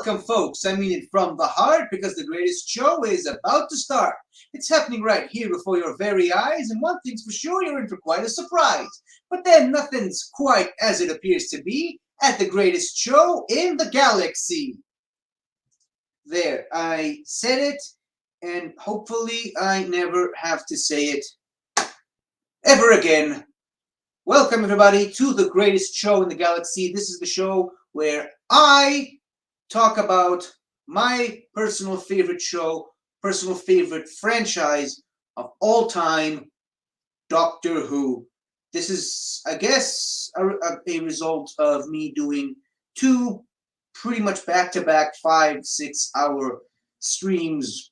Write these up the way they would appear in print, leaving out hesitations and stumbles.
welcome, folks. I mean it from the heart because the greatest show is about to start. It's happening right here before your very eyes, and one thing's for sure, you're in for quite a surprise. But then nothing's quite as it appears to be at the greatest show in the galaxy. There, I said it, and hopefully I never have to say it ever again. Welcome, everybody, to the greatest show in the galaxy. This is the show where I talk about my personal favorite show, personal favorite franchise of all time, Doctor Who. This is, I guess, a result of me doing two pretty much back-to-back 5-6 hour streams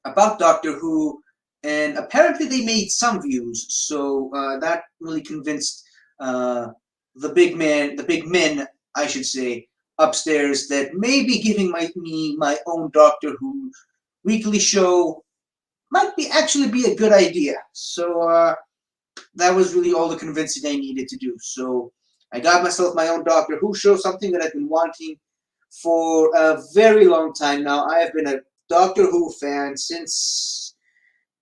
about Doctor Who, and apparently they made some views, so that really convinced the big men, I should say, upstairs, that maybe giving me my own Doctor Who weekly show might actually be a good idea. So that was really all the convincing I needed to do. So I got myself my own Doctor Who show, something that I've been wanting for a very long time now. I have been a Doctor Who fan since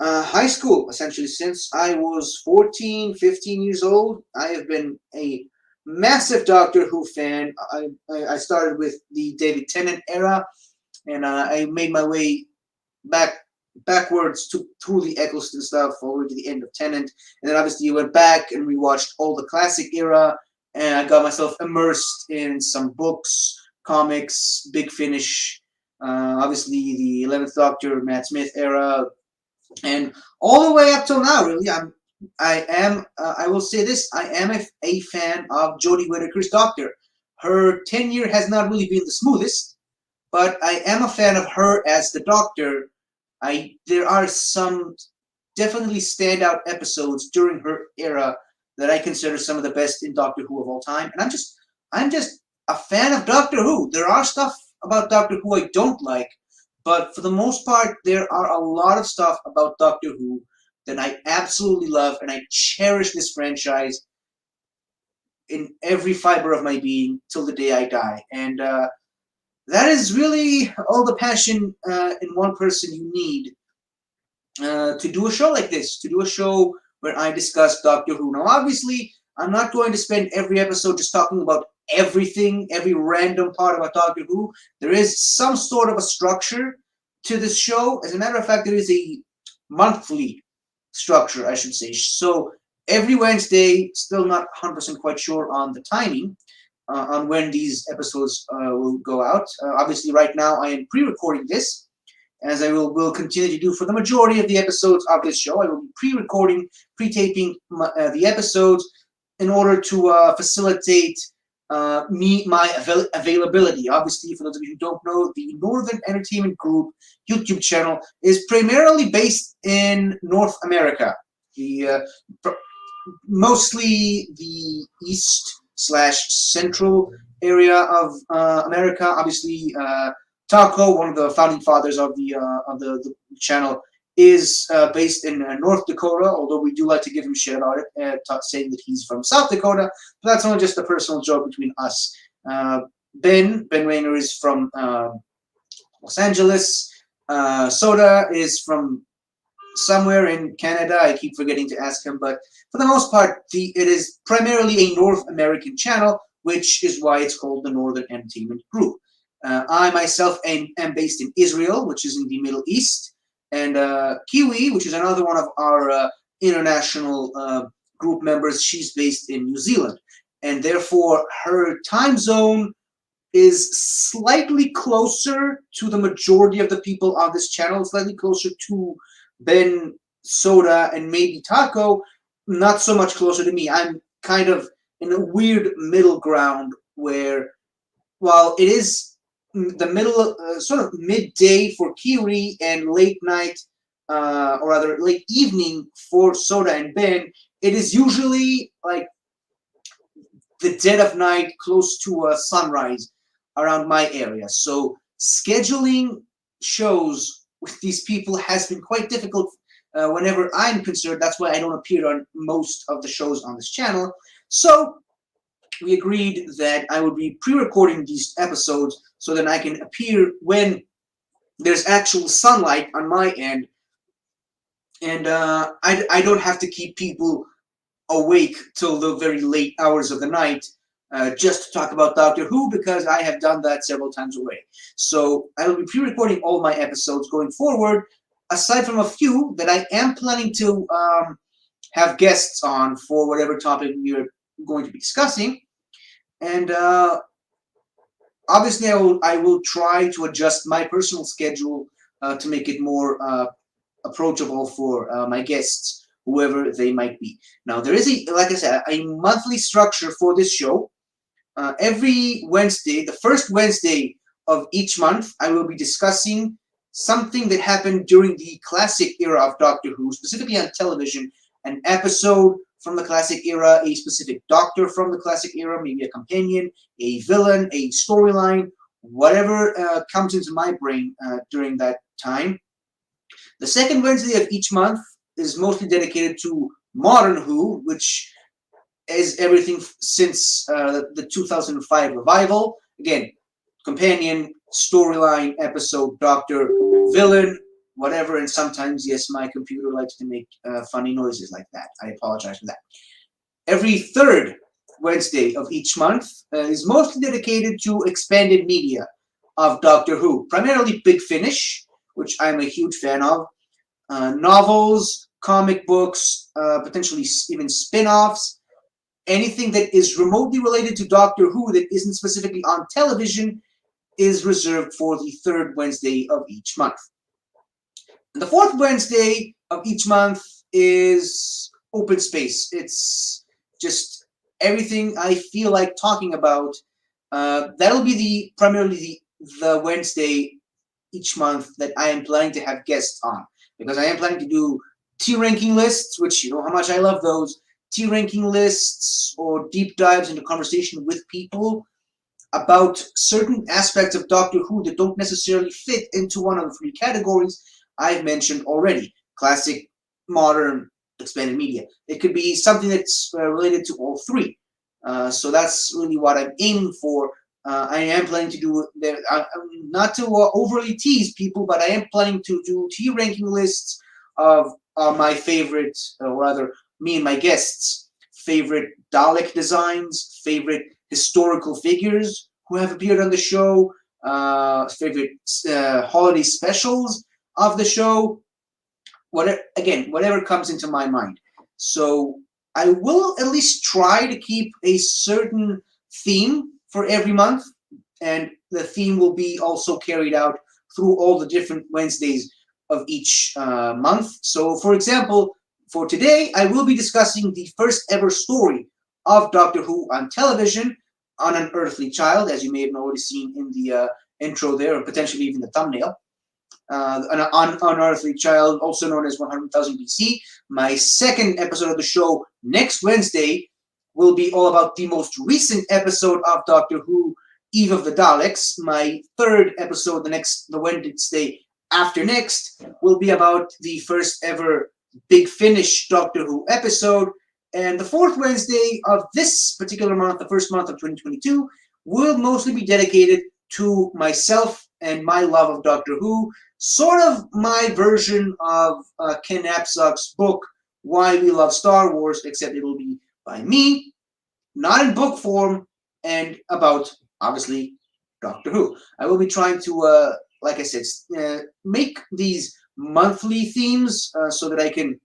high school, essentially. Since I was 14, 15 years old, I have been a massive Doctor Who fan. I started with the David Tennant era, and I made my way backwards through the Eccleston stuff all the way to the end of Tennant, and then obviously you went back and rewatched all the classic era, and I got myself immersed in some books, comics, Big Finish, obviously the 11th Doctor, Matt Smith era, and all the way up till now, really. I will say this, I am a fan of Jodie Whittaker's Doctor. Her tenure has not really been the smoothest, but I am a fan of her as the Doctor. There are some definitely standout episodes during her era that I consider some of the best in Doctor Who of all time, and I'm just a fan of Doctor Who. There are stuff about Doctor Who I don't like, but for the most part, there are a lot of stuff about Doctor Who that I absolutely love, and I cherish this franchise in every fiber of my being till the day I die. And that is really all the passion in one person you need to do a show like this, to do a show where I discuss Doctor Who. Now, obviously, I'm not going to spend every episode just talking about everything, every random part about Doctor Who. There is some sort of a structure to this show. As a matter of fact, there is a monthly structure, I should say. So every Wednesday, still not 100% quite sure on the timing on when these episodes will go out. Obviously, right now I am pre-recording this, as I will continue to do for the majority of the episodes of this show. I will be pre-recording, pre-taping the episodes in order to facilitate my availability. Obviously, for those of you who don't know, the Northern Entertainment Group YouTube channel is primarily based in North America, mostly the east/central area of America. Obviously, Taco, one of the founding fathers of the channel, is based in North Dakota, although we do like to give him shit about it, saying that he's from South Dakota, but that's only just a personal joke between us. Ben Rayner is from Los Angeles. Soda is from somewhere in Canada. I keep forgetting to ask him, but for the most part, it is primarily a North American channel, which is why it's called the Northern Entertainment Group. I myself am based in Israel, which is in the Middle East, and Kiwi, which is another one of our international group members, she's based in New Zealand, and therefore her time zone is slightly closer to the majority of the people on this channel, slightly closer to Ben, Soda, and maybe Taco, not so much closer to me. I'm kind of in a weird middle ground where, while it is the middle, sort of midday for Kiwi and late night, or rather late evening for Soda and Ben, it is usually like the dead of night, close to sunrise around my area. So scheduling shows with these people has been quite difficult whenever I'm concerned. That's why I don't appear on most of the shows on this channel. So we agreed that I would be pre-recording these episodes so that I can appear when there's actual sunlight on my end, and I don't have to keep people awake till the very late hours of the night just to talk about Doctor Who, because I have done that several times already. So I will be pre-recording all my episodes going forward, aside from a few that I am planning to have guests on for whatever topic we are going to be discussing. And obviously, I will try to adjust my personal schedule to make it more approachable for my guests, whoever they might be. Now, there is like I said, a monthly structure for this show. Every Wednesday, the first Wednesday of each month, I will be discussing something that happened during the classic era of Doctor Who, specifically on television, an episode from the classic era, a specific doctor from the classic era, maybe a companion, a villain, a storyline, whatever comes into my brain during that time. The second Wednesday of each month is mostly dedicated to Modern Who, which is everything since the 2005 revival. Again, companion, storyline, episode, doctor, villain, whatever, and sometimes, yes, my computer likes to make funny noises like that. I apologize for that. Every third Wednesday of each month is mostly dedicated to expanded media of Doctor Who, primarily Big Finish, which I'm a huge fan of, novels, comic books, potentially even spin-offs, anything that is remotely related to Doctor Who that isn't specifically on television is reserved for the third Wednesday of each month. And the fourth Wednesday of each month is open space. It's just everything I feel like talking about. That'll be primarily the Wednesday each month that I am planning to have guests on, because I am planning to do tier ranking lists, which you know how much I love those. Tier ranking lists or deep dives into conversation with people about certain aspects of Doctor Who that don't necessarily fit into one of the three categories I've mentioned already: classic, modern, expanded media. It could be something that's related to all three. So that's really what I'm aiming for. I am planning to do, not to overly tease people, but I am planning to do tier ranking lists of my favorite, or rather, me and my guests' favorite Dalek designs, favorite historical figures who have appeared on the show, favorite holiday specials of the show, whatever comes into my mind. So I will at least try to keep a certain theme for every month, and the theme will be also carried out through all the different Wednesdays of each month. So, for example, for today, I will be discussing the first ever story of Doctor Who on television, on Unearthly Child, as you may have already seen in the intro there, or potentially even the thumbnail. On Unearthly Child, also known as 100,000 BC. My second episode of the show next Wednesday will be all about the most recent episode of Doctor Who, Eve of the Daleks. My third episode, the Wednesday after next, will be about the first ever Big Finish Doctor Who episode. And the fourth Wednesday of this particular month, the first month of 2022, will mostly be dedicated to myself and my love of Doctor Who, sort of my version of Ken Napzok's book, Why We Love Star Wars, except it will be by me, not in book form, and about, obviously, Doctor Who. I will be trying to, like I said, make these monthly themes so that I can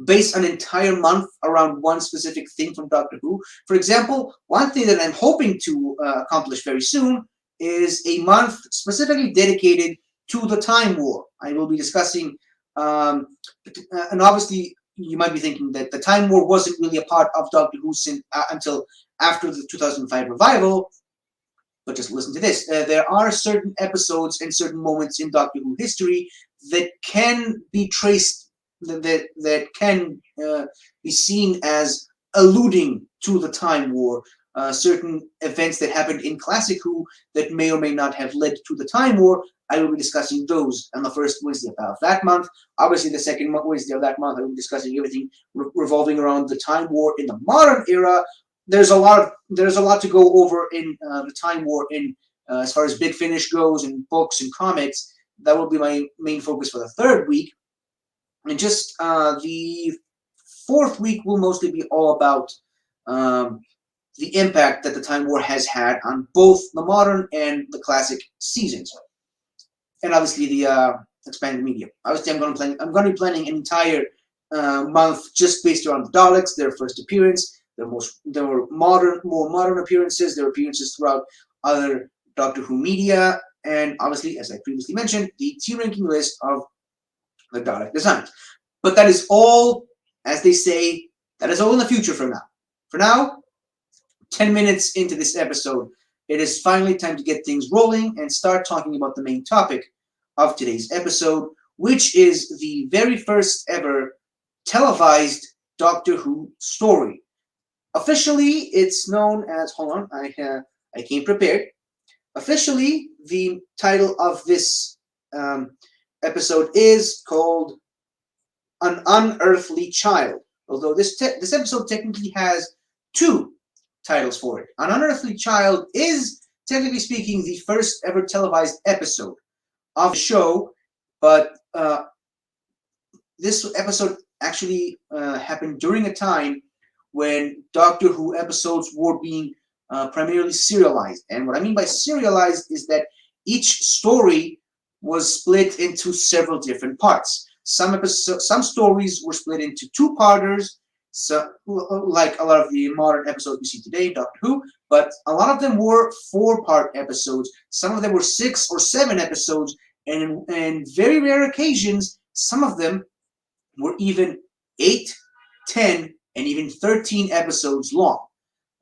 base an entire month around one specific thing from Doctor Who. For example, one thing that I'm hoping to accomplish very soon is a month specifically dedicated to the Time War. I will be discussing, and obviously you might be thinking that the Time War wasn't really a part of Doctor Who until after the 2005 revival, but just listen to this. There are certain episodes and certain moments in Doctor Who history that can be traced, that can be seen as alluding to the Time War. Certain events that happened in Classic Who that may or may not have led to the Time War. I will be discussing those on the first Wednesday of that month. Obviously, the second Wednesday of that month, I will be discussing everything revolving around the Time War in the modern era, there's a lot to go over in the Time War in as far as Big Finish goes and books and comics. That will be my main focus for the third week, and just the fourth week will mostly be all about the impact that the Time War has had on both the modern and the classic seasons, and obviously the expanded media. Obviously, I'm going to be planning an entire month just based around the Daleks, their first appearance, their more modern appearances, their appearances throughout other Doctor Who media, and obviously, as I previously mentioned, the tier ranking list of the Dalek designs. But that is all, as they say, that is all in the future for now. For now, 10 minutes into this episode, it is finally time to get things rolling and start talking about the main topic of today's episode, which is the very first ever televised Doctor Who story. Officially, it's known as, hold on, I came prepared. Officially, the title of this episode is called An Unearthly Child, although this episode technically has two titles for it. An Unearthly Child is, technically speaking, the first ever televised episode of the show, but this episode actually happened during a time when Doctor Who episodes were being primarily serialized. And what I mean by serialized is that each story was split into several different parts. Some stories were split into two-parters, so, like a lot of the modern episodes we see today, Doctor Who, but a lot of them were four-part episodes. Some of them were 6 or 7 episodes, and in very rare occasions, some of them were even 8, 10, and even 13 episodes long.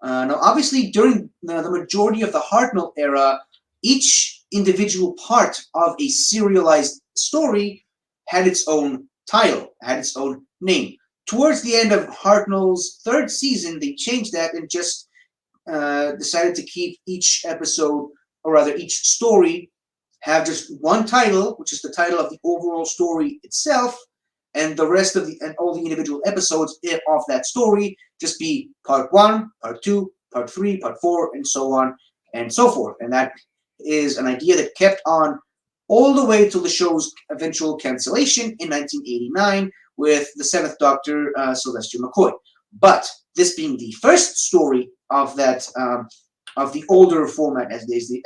Now, obviously, during the majority of the Hartnell era, each individual part of a serialized story had its own title, had its own name. Towards the end of Hartnell's third season, they changed that and just decided to keep each episode, or rather each story, have just one title, which is the title of the overall story itself, and the rest of all the individual episodes of that story just be part 1, part 2, part 3, part 4, and so on and so forth. And that is an idea that kept on all the way till the show's eventual cancellation in 1989 with the 7th Doctor, Sylvester McCoy. But this being the first story of that of the older format, as you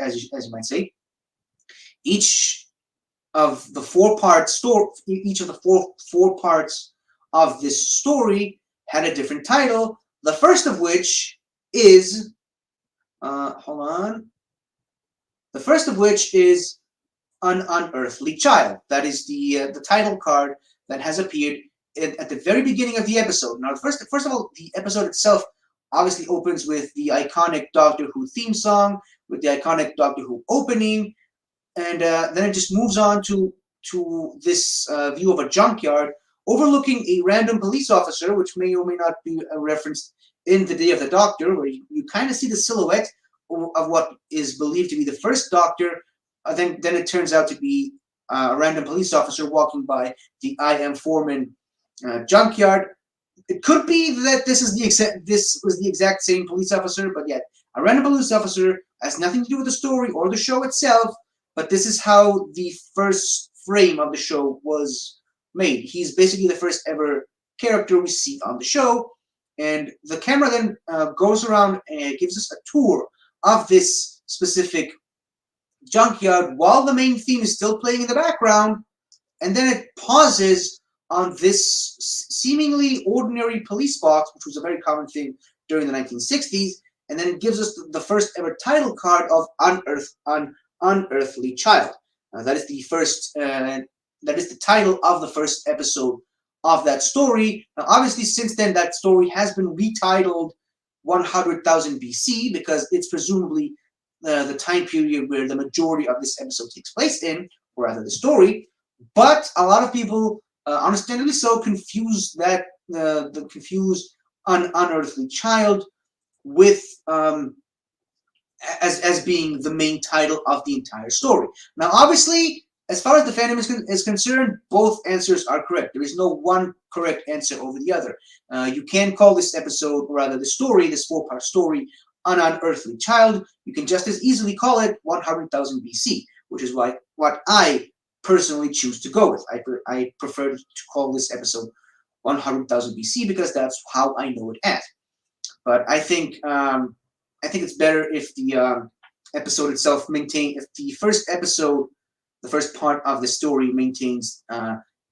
might say, each of the four parts of this story had a different title. The first of which is The first of which is An Unearthly Child. That is the title card that has appeared at the very beginning of the episode. Now, first of all, the episode itself obviously opens with the iconic Doctor Who theme song, with the iconic Doctor Who opening, and then it just moves on to this view of a junkyard overlooking a random police officer, which may or may not be referenced in The Day of the Doctor, where you kind of see the silhouette of what is believed to be the first Doctor. Then it turns out to be a random police officer walking by the I.M. Foreman junkyard. It could be that this was the exact same police officer, but yet a random police officer has nothing to do with the story or the show itself. But this is how the first frame of the show was made. He's basically the first ever character we see on the show, and the camera then goes around and gives us a tour of this specific junkyard while the main theme is still playing in the background, and then it pauses on this seemingly ordinary police box, which was a very common thing during the 1960s, and then it gives us the first ever title card of Unearthly Child. That is the first. That is the title of the first episode of that story. Now, obviously, since then, that story has been retitled 100,000 BC because it's presumably the time period where the majority of this episode takes place in, or rather the story. But a lot of people, understandably so, confuse that confuse Unearthly Child with as being the main title of the entire story. Now, obviously, As far as the fandom is concerned, both answers are correct. There is no one correct answer over the other. You can call this episode, or rather the story, this 4-part story, An Unearthly Child. You can just as easily call it 100,000 BC, which is what I personally choose to go with. I prefer to call this episode 100,000 BC because that's how I know it as. But I think it's better if the episode itself if the first episode, the first part of the story maintains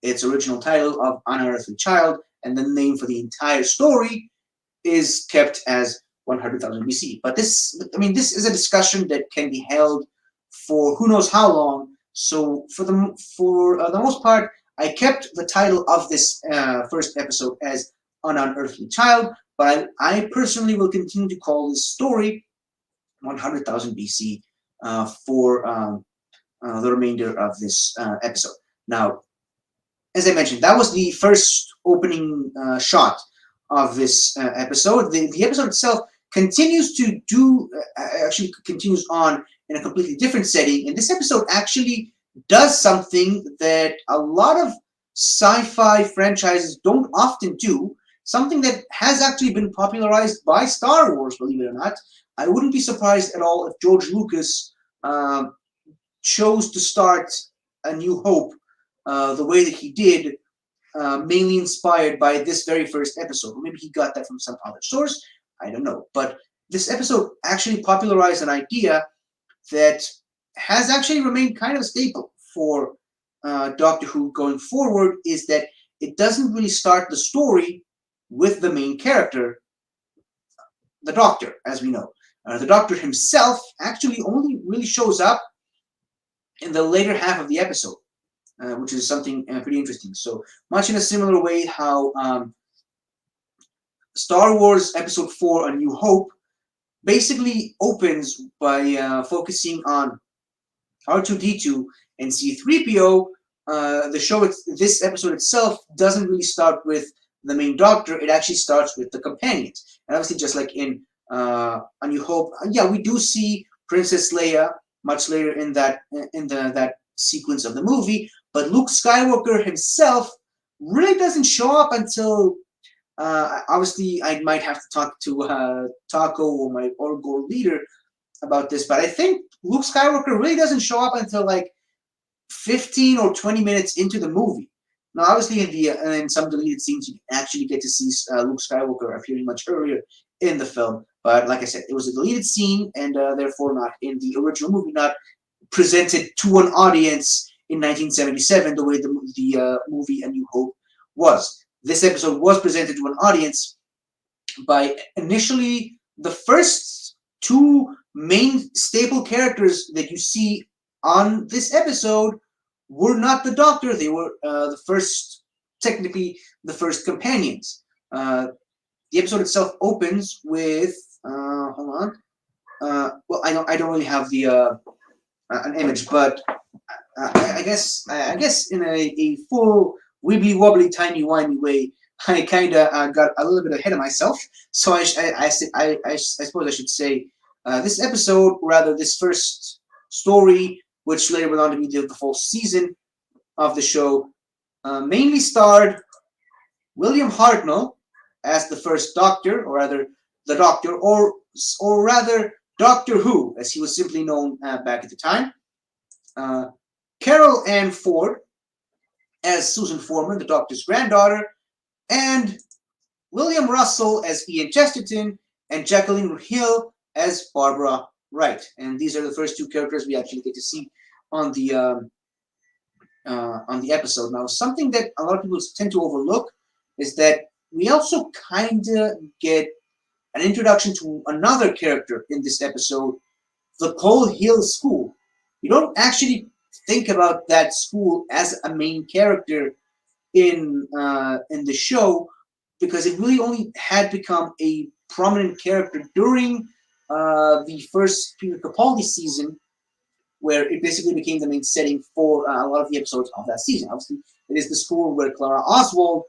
its original title of Unearthly Child, and the name for the entire story is kept as 100,000 BC. But this is a discussion that can be held for who knows how long. So for the most part, I kept the title of this first episode as An Unearthly Child, but I personally will continue to call this story 100,000 BC for the remainder of this episode. Now, as I mentioned, that was the first opening shot of this episode. The episode itself continues continues on in a completely different setting, and this episode actually does something that a lot of sci-fi franchises don't often do, something that has actually been popularized by Star Wars, believe it or not. I wouldn't be surprised at all if George Lucas chose to start A New Hope the way that he did, mainly inspired by this very first episode. Or maybe he got that from some other source. I don't know. But this episode actually popularized an idea that has actually remained kind of a staple for Doctor Who going forward, is that it doesn't really start the story with the main character, the Doctor, as we know. The Doctor himself actually only really shows up in the later half of the episode, which is something pretty interesting. So much in a similar way how Star Wars Episode 4, A New Hope, basically opens by focusing on R2-D2 and C-3PO. This episode itself doesn't really start with the main Doctor. It actually starts with the companions. And obviously, just like in A New Hope, we do see Princess Leia much later in that sequence of the movie, but Luke Skywalker himself really doesn't show up until obviously I might have to talk to Taco or my Orgor leader about this, but I think Luke Skywalker really doesn't show up until like 15 or 20 minutes into the movie. Now, obviously, in some deleted scenes, you actually get to see Luke Skywalker appearing much earlier in the film. But like I said, it was a deleted scene, and therefore not in the original movie, not presented to an audience in 1977 the way the movie A New Hope was. This episode was presented to an audience by initially the first two main staple characters that you see on this episode were not the Doctor. They were technically the first companions. The episode itself opens with hold on. Well, I don't really have the an image, but I guess in a full wibbly wobbly timey wimey way, I kind of got a little bit ahead of myself. So I suppose I should say this episode, or rather this first story, which later went on to be the full season of the show, mainly starred William Hartnell as the first Doctor, or rather the Doctor, or rather Doctor Who, as he was simply known back at the time. Carol Ann Ford as Susan Foreman, the Doctor's granddaughter, and William Russell as Ian Chesterton, and Jacqueline Hill as Barbara Wright. And these are the first two characters we actually get to see on the episode. Now, something that a lot of people tend to overlook is that we also kind of get an introduction to another character in this episode, the Coal Hill School. You don't actually think about that school as a main character in the show, because it really only had become a prominent character during the first Peter Capaldi season, where it basically became the main setting for a lot of the episodes of that season. Obviously, it is the school where Clara Oswald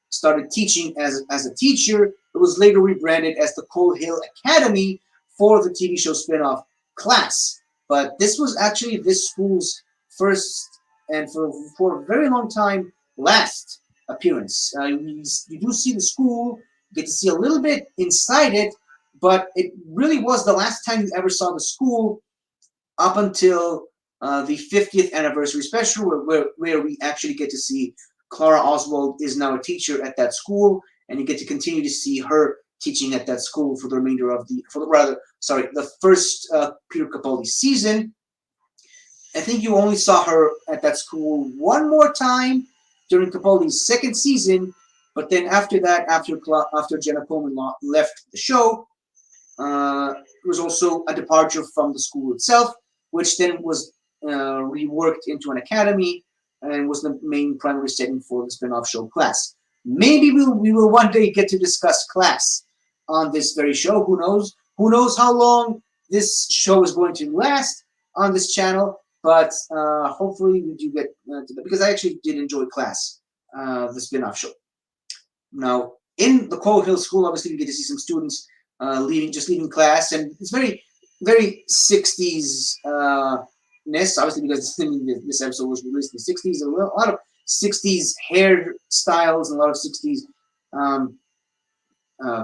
started teaching as a teacher. It was later rebranded as the Coal Hill Academy for the TV show spinoff Class. But this was actually this school's first and for a very long time last appearance. You do see the school, get to see a little bit inside it, but it really was the last time you ever saw the school up until the 50th anniversary special, where we actually get to see Clara Oswald is now a teacher at that school, and you get to continue to see her teaching at that school for the remainder of the first Peter Capaldi season. I think you only saw her at that school one more time during Capaldi's second season, but then after that, after Jenna Coleman left the show, it was also a departure from the school itself, which then was reworked into an academy and was the main primary setting for the spin-off show Class. Maybe we will one day get to discuss Class on this very show. Who knows? Who knows how long this show is going to last on this channel? But hopefully we do get to that, because I actually did enjoy Class, the spin-off show. Now, in the Coal Hill School, obviously we get to see some students leaving class, and it's very, very 60s ness, obviously, because this episode was released in the 60s. A lot of 60s hairstyles and a lot of 60s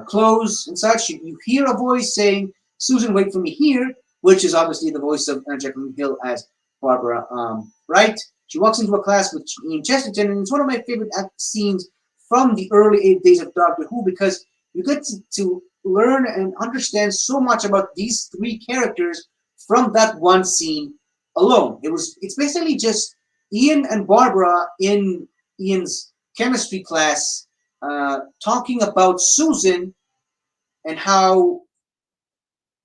clothes and such. You hear a voice saying, "Susan, wait for me here," which is obviously the voice of Jacqueline Hill as Barbara Wright. She walks into a class with Ian Chesterton, and it's one of my favorite scenes from the early days of Doctor Who, because you get to learn and understand so much about these three characters from that one scene alone. It's basically just Ian and Barbara in Ian's chemistry class talking about Susan and how,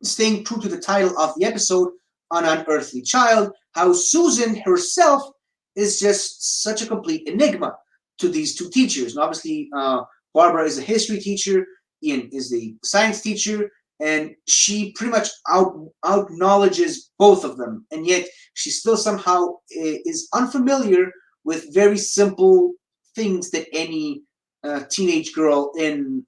staying true to the title of the episode, on Unearthly Child, how Susan herself is just such a complete enigma to these two teachers. And obviously, Barbara is a history teacher, Ian is the science teacher, and she pretty much out-knowledges both of them. And yet, she still somehow is unfamiliar with very simple things that any teenage girl in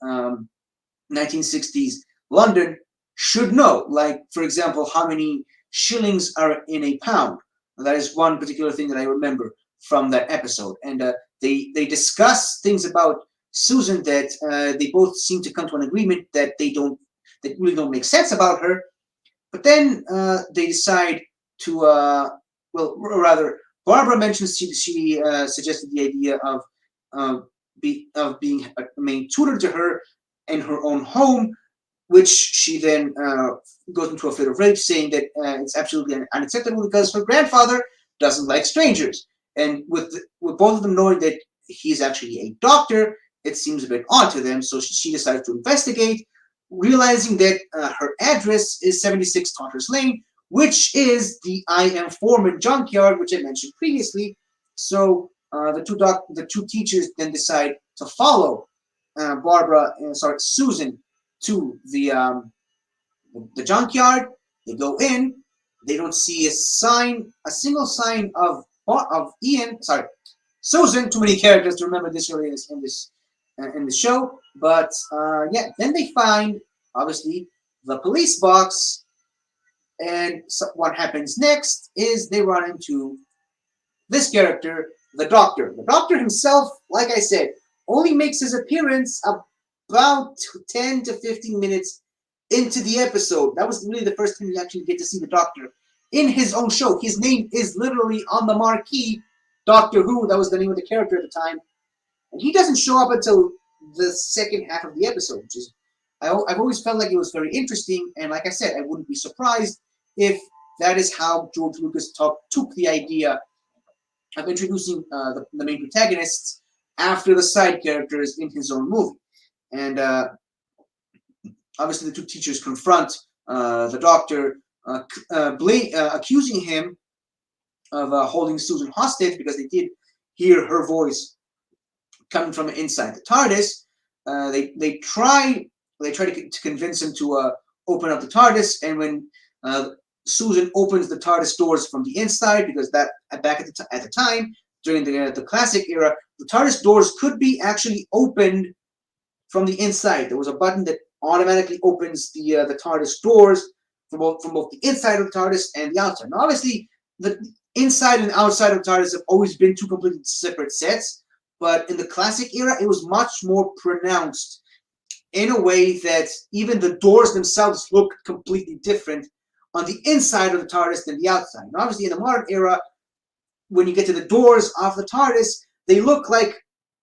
1960s London should know. Like, for example, how many shillings are in a pound. That is one particular thing that I remember from that episode. And they discuss things about Susan that they both seem to come to an agreement that really don't make sense about her. But then they decide to, rather, Barbara mentions she suggested the idea of being a main tutor to her in her own home, which she then goes into a fit of rage, saying that it's absolutely unacceptable because her grandfather doesn't like strangers. And with both of them knowing that he's actually a doctor, it seems a bit odd to them. So she decides to investigate, realizing that her address is 76 Totter's Lane, which is the I.M. Foreman junkyard, which I mentioned previously. So the two teachers then decide to follow Susan to the junkyard. They go in. They don't see a single sign of Susan. Too many characters to remember this early in the show. But yeah, then they find, obviously, the police box. And so what happens next is they run into this character, the Doctor. The Doctor himself, like I said, only makes his appearance about 10 to 15 minutes into the episode. That was really the first time you actually get to see the Doctor in his own show. His name is literally on the marquee, Doctor Who. That was the name of the character at the time. And he doesn't show up until the second half of the episode, which is, I've always felt like it was very interesting. And like I said, I wouldn't be surprised if that is how George Lucas took the idea of introducing the main protagonists after the side characters in his own movie. And obviously the two teachers confront the Doctor, accusing him of holding Susan hostage because they did hear her voice coming from inside the TARDIS. They try to convince him to open up the TARDIS, and when Susan opens the TARDIS doors from the inside, because that back at the time during the classic era, the TARDIS doors could be actually opened from the inside. There was a button that automatically opens the TARDIS doors from both the inside of the TARDIS and the outside. Now, obviously, inside and outside of TARDIS have always been two completely separate sets, but in the classic era, it was much more pronounced in a way that even the doors themselves look completely different on the inside of the TARDIS than the outside. And obviously, in the modern era, when you get to the doors of the TARDIS, they would look like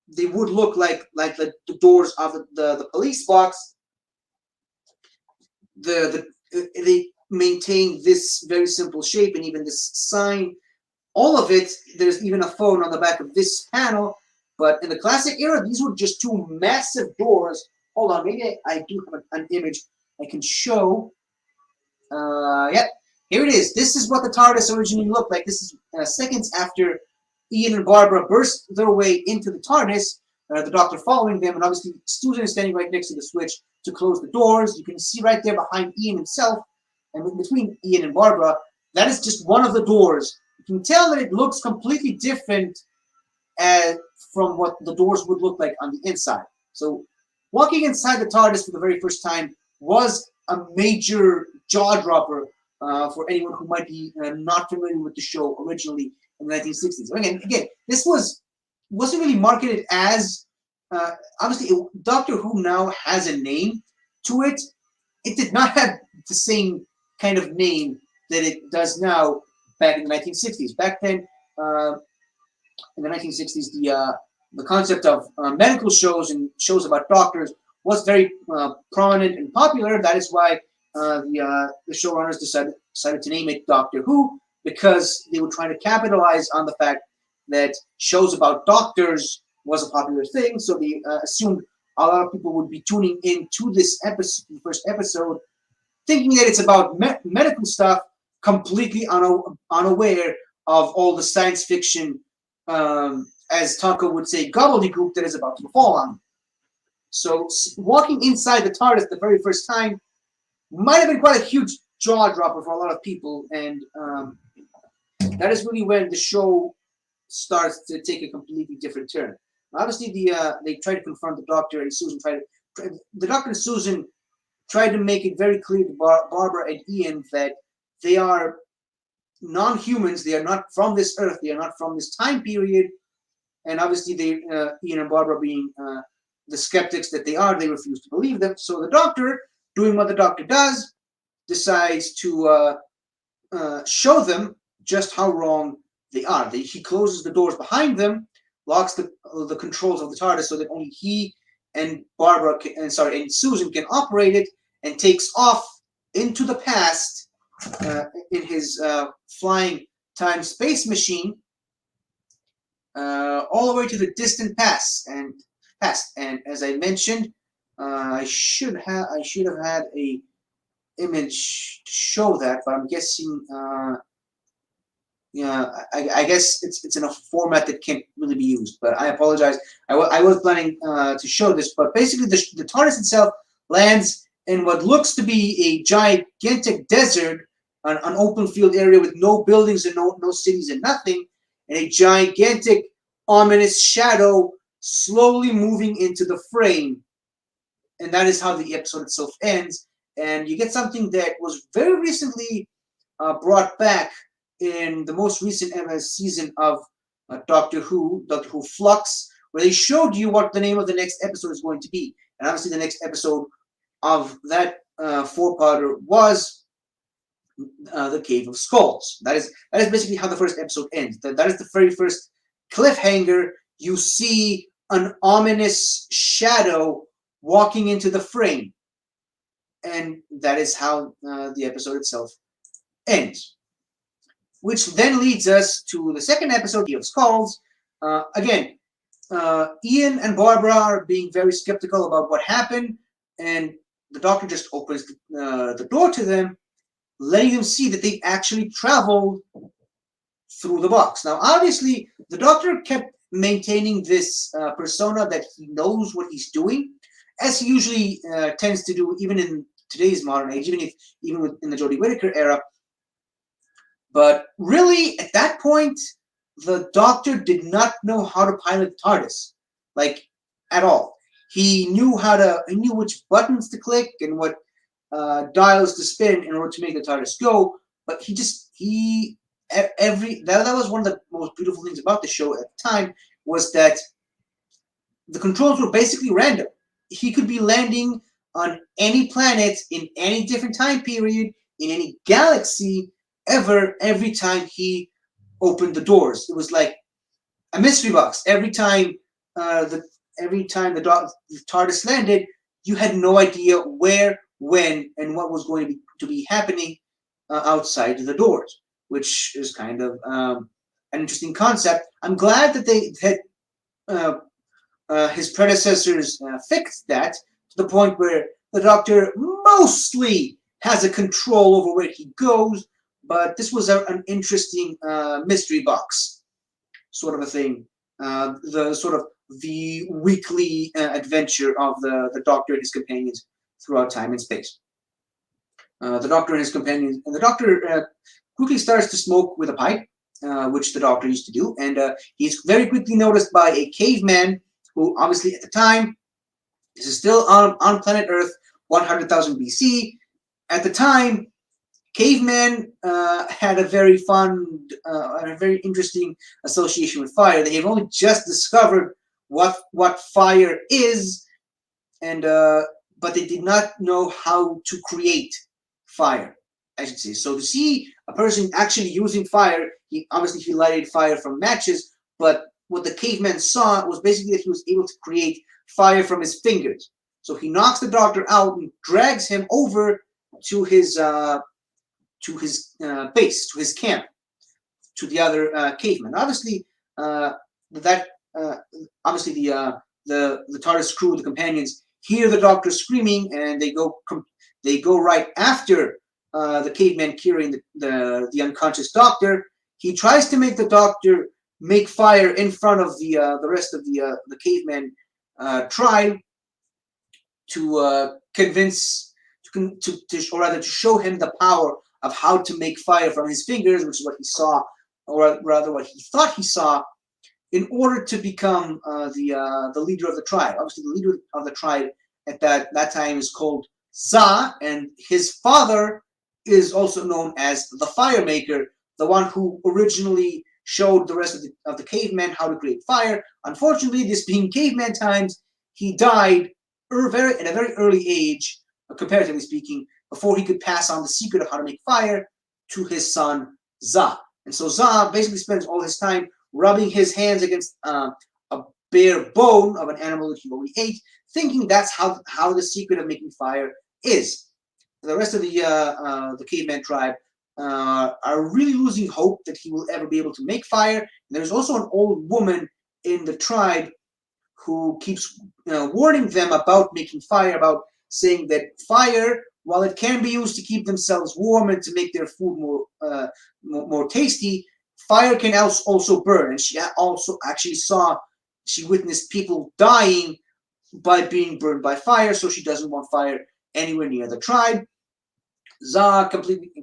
the doors of the police box. They maintain this very simple shape, and even this sign, all of it. There's even a phone on the back of this panel. But in the classic era, these were just two massive doors. Hold on, maybe I do have an image I can show. Yep, here it is. This is what the TARDIS originally looked like. This is seconds after Ian and Barbara burst their way into the TARDIS, the Doctor following them, and obviously Susan is standing right next to the switch to close the doors. You can see right there behind Ian himself, and between Ian and Barbara, that is just one of the doors. You can tell that it looks completely different from what the doors would look like on the inside. So walking inside the TARDIS for the very first time was a major jaw-dropper for anyone who might be not familiar with the show originally in the 1960s. Again, this wasn't really marketed as obviously Doctor Who now has a name to it. It did not have the same kind of name that it does now back in the 1960s. Back then, in the 1960s, the concept of medical shows and shows about doctors was very prominent and popular. That is why the showrunners decided to name it Doctor Who, because they were trying to capitalize on the fact that shows about doctors was a popular thing. So they assumed a lot of people would be tuning in to this episode, the first episode, thinking that it's about medical stuff, completely unaware of all the science fiction, as Tonko would say, gobbledygook that is about to fall on. So walking inside the TARDIS the very first time might have been quite a huge jaw dropper for a lot of people, and that is really when the show starts to take a completely different turn. Obviously, they try to confront the Doctor, and Susan the Doctor and Susan tried to make it very clear to Barbara and Ian that they are non-humans. They are not from this Earth. They are not from this time period. And obviously, Ian and Barbara, being the skeptics that they are, they refuse to believe them. So the Doctor, doing what the Doctor does, decides to show them just how wrong they are. He closes the doors behind them, locks the controls of the TARDIS so that only he and and Susan can operate it, and takes off into the past in his flying time-space machine, all the way to the distant past. And as I mentioned, I should have had a image to show that, but I'm guessing. I guess it's in a format that can't really be used, but I apologize. I was planning to show this, but basically the TARDIS itself lands in what looks to be a gigantic desert, an open field area with no buildings and no cities and nothing, and a gigantic ominous shadow slowly moving into the frame. And that is how the episode itself ends. And you get something that was very recently brought back in the most recent season of Doctor Who Flux, where they showed you what the name of the next episode is going to be. And obviously the next episode of that four-parter was The Cave of Skulls. That is basically how the first episode ends. That is the very first cliffhanger. You see an ominous shadow walking into the frame. And that is how the episode itself ends. Which then leads us to the second episode, Cave of Skulls. Again, Ian and Barbara are being very skeptical about what happened, and the Doctor just opens the door to them, letting them see that they actually traveled through the box. Now, obviously, the Doctor kept maintaining this persona that he knows what he's doing, as he usually tends to do, even in today's modern age, even in the Jodie Whittaker era. But really, at that point, the Doctor did not know how to pilot the TARDIS, like at all. He knew which buttons to click and what dials to spin in order to make the TARDIS go. But he that was one of the most beautiful things about the show at the time, was that the controls were basically random. He could be landing on any planet in any different time period in any galaxy ever. Every time he opened the doors, it was like a mystery box. Every time the TARDIS landed, you had no idea where, when, and what was going to be happening outside the doors, which is kind of an interesting concept. I'm glad that they had his predecessors fixed that to the point where the Doctor mostly has a control over where he goes, but this was an interesting mystery box sort of a thing. The sort of the weekly adventure of the Doctor and his companions throughout time and space. The Doctor and his companions, and the Doctor quickly starts to smoke with a pipe, which the Doctor used to do, and he's very quickly noticed by a caveman who, obviously at the time, this is still on planet Earth, 100,000 BC. At the time, cavemen had a very a very interesting association with fire. They have only just discovered what fire is, and but they did not know how to create fire, I should say. So to see a person actually using fire, he lighted fire from matches, but what the caveman saw was basically that he was able to create fire from his fingers. So he knocks the Doctor out and drags him over to his base, to his camp, to the other cavemen. Obviously, the TARDIS crew, the companions, hear the Doctor screaming, and they go right after the caveman carrying the unconscious Doctor. He tries to make the Doctor make fire in front of the rest of the caveman tribe to convince, or rather to show him the power of how to make fire from his fingers, which is what he saw, or rather what he thought he saw, in order to become the leader of the tribe. Obviously, the leader of the tribe at that time is called Za, and his father is also known as the Fire Maker, the one who originally showed the rest of the cavemen how to create fire. Unfortunately, this being caveman times, he died at a very early age, comparatively speaking, before he could pass on the secret of how to make fire to his son Za. And so Za basically spends all his time rubbing his hands against a bare bone of an animal that he already ate, thinking that's how the secret of making fire is. The rest of the caveman tribe are really losing hope that he will ever be able to make fire. And there's also an old woman in the tribe who keeps warning them about making fire, about saying that fire, while it can be used to keep themselves warm and to make their food more tasty, fire can also burn. And she also actually witnessed people dying by being burned by fire, so she doesn't want fire anywhere near the tribe. Za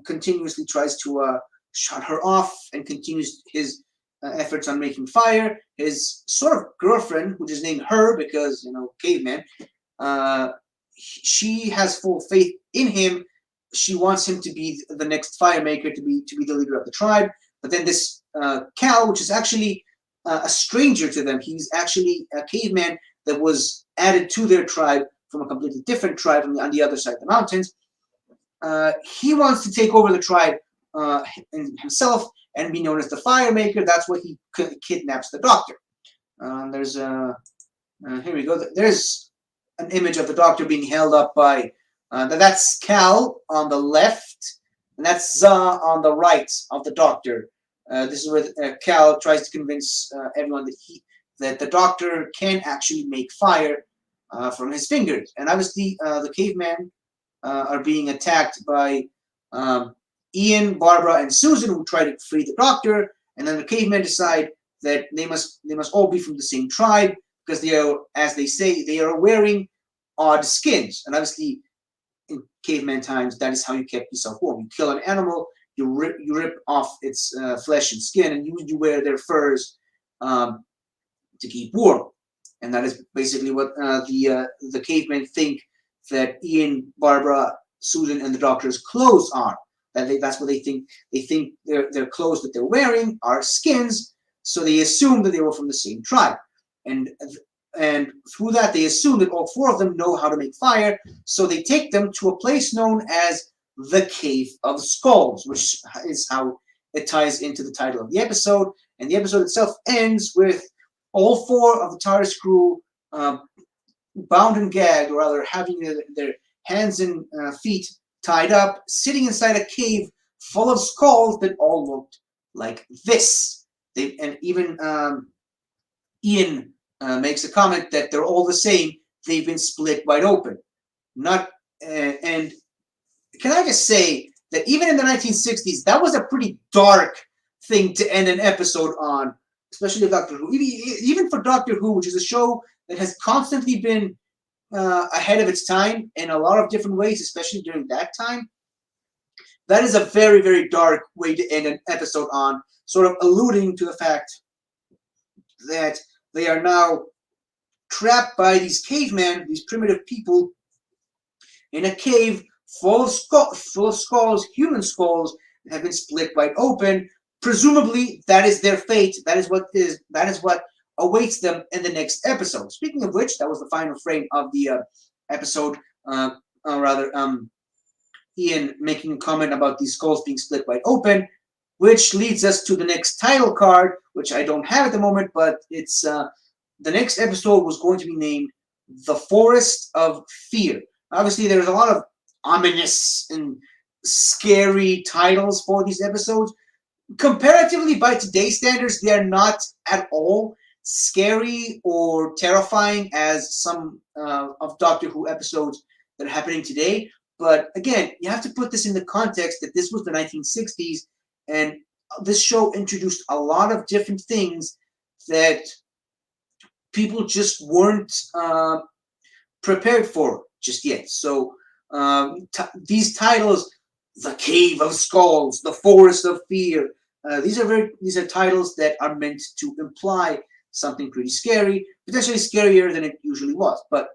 continuously tries to shut her off and continues his efforts on making fire. His sort of girlfriend, which is named Her because, caveman, she has full faith in him. She wants him to be the next fire maker, to be the leader of the tribe. But then this Cal, which is actually a stranger to them, he's actually a caveman that was added to their tribe from a completely different tribe on the other side of the mountains. He wants to take over the tribe himself and be known as the Fire Maker. That's why he kidnaps the Doctor. Here we go. There's an image of the Doctor being held up by, that's Cal on the left, and that's Za on the right of the Doctor. This is where Cal tries to convince everyone that the Doctor can actually make fire from his fingers. And obviously, the cavemen are being attacked by Ian, Barbara, and Susan, who try to free the Doctor. And then the cavemen decide that they must all be from the same tribe because they are, as they say, they are wearing odd skins. And obviously, in caveman times, that is how you kept yourself warm. You kill an animal, you rip off its flesh and skin, and you wear their furs to keep warm. And that is basically what the cavemen think that Ian, Barbara, Susan, and the Doctor's clothes are. That's what they think. They think their clothes that they're wearing are skins, so they assume that they were from the same tribe, and through that they assume that all four of them know how to make fire. So they take them to a place known as the Cave of Skulls, which is how it ties into the title of the episode. And the episode itself ends with all four of the TARDIS crew bound and gagged, or rather having their hands and feet tied up, sitting inside a cave full of skulls that all looked like this. And even Ian makes a comment that they're all the same. They've been split wide open. And can I just say that even in the 1960s, that was a pretty dark thing to end an episode on, especially Doctor Who. Even for Doctor Who, which is a show that has constantly been ahead of its time in a lot of different ways, especially during that time. That is a very, very dark way to end an episode on, sort of alluding to the fact that they are now trapped by these cavemen, these primitive people, in a cave full of skulls, human skulls, that have been split wide open. Presumably, that is their fate. That is what awaits them in the next episode. Speaking of which, that was the final frame of the episode. Ian making a comment about these skulls being split wide open, which leads us to the next title card, which I don't have at the moment, but it's the next episode was going to be named The Forest of Fear. Obviously, there's a lot of ominous and scary titles for these episodes. Comparatively, by today's standards, they are not at all scary or terrifying as some of Doctor Who episodes that are happening today. But again, you have to put this in the context that this was the 1960s, and this show introduced a lot of different things that people just weren't prepared for just yet. So these titles, The Cave of Skulls, The Forest of Fear, these are titles that are meant to imply something pretty scary, potentially scarier than it usually was. But